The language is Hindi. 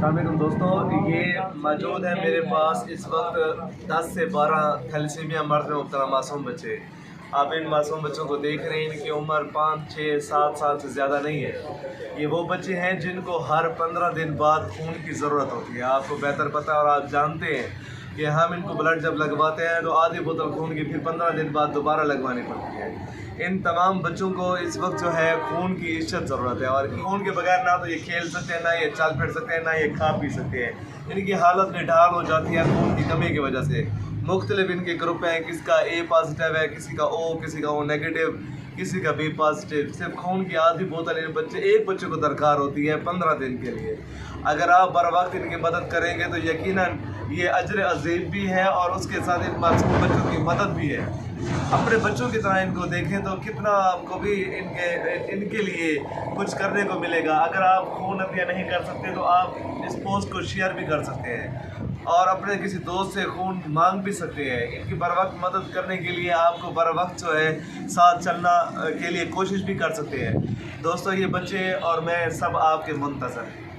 अस्सलामुअलैकुम दोस्तों, ये मौजूद है मेरे पास इस वक्त 10 से 12 थैलेसीमिया मर्ज में मुब्तला मासूम बच्चे। आप इन मासूम बच्चों को देख रहे हैं, इनकी उम्र 5, 6, 7 साल से ज़्यादा नहीं है। ये वो बच्चे हैं जिनको हर 15 दिन बाद खून की ज़रूरत होती है। आपको बेहतर पता है और आप जानते हैं कि हम इनको ब्लड जब लगवाते हैं तो आधी बोतल खून की फिर 15 दिन बाद दोबारा लगवानी पड़ती है। इन तमाम बच्चों को इस वक्त जो है खून की इज्जत ज़रूरत है, और खून के बगैर ना तो ये खेल सकते हैं, ना ये चल फिर सकते हैं, ना ये खा पी सकते हैं। इनकी हालत निढाल हो जाती है खून की कमी की वजह से। मुख्तलिफ इनके ग्रुप हैं, किसी का ए पॉजिटिव है, किसी का ओ, किसी का ओ नेगेटिव, किसी का बी पॉजिटिव। सिर्फ खून की आधी बोतल एक बच्चे को दरकार होती है 15 दिन के लिए। अगर आप बर वक्त इनकी मदद करेंगे तो यकीनन ये अजर अजीब भी है और उसके साथ इन मासूम बच्चों की मदद भी है। अपने बच्चों की तरह इनको देखें तो कितना आपको भी इनके लिए कुछ करने को मिलेगा। अगर आप खून अतिया नहीं कर सकते तो आप इस पोस्ट को शेयर भी कर सकते हैं और अपने किसी दोस्त से खून मांग भी सकते हैं। इनकी बर वक्त मदद करने के लिए आपको बर वक्त जो है साथ चलना के लिए कोशिश भी कर सकते हैं। दोस्तों, ये बच्चे और मैं सब आपके मुंतज़र हैं।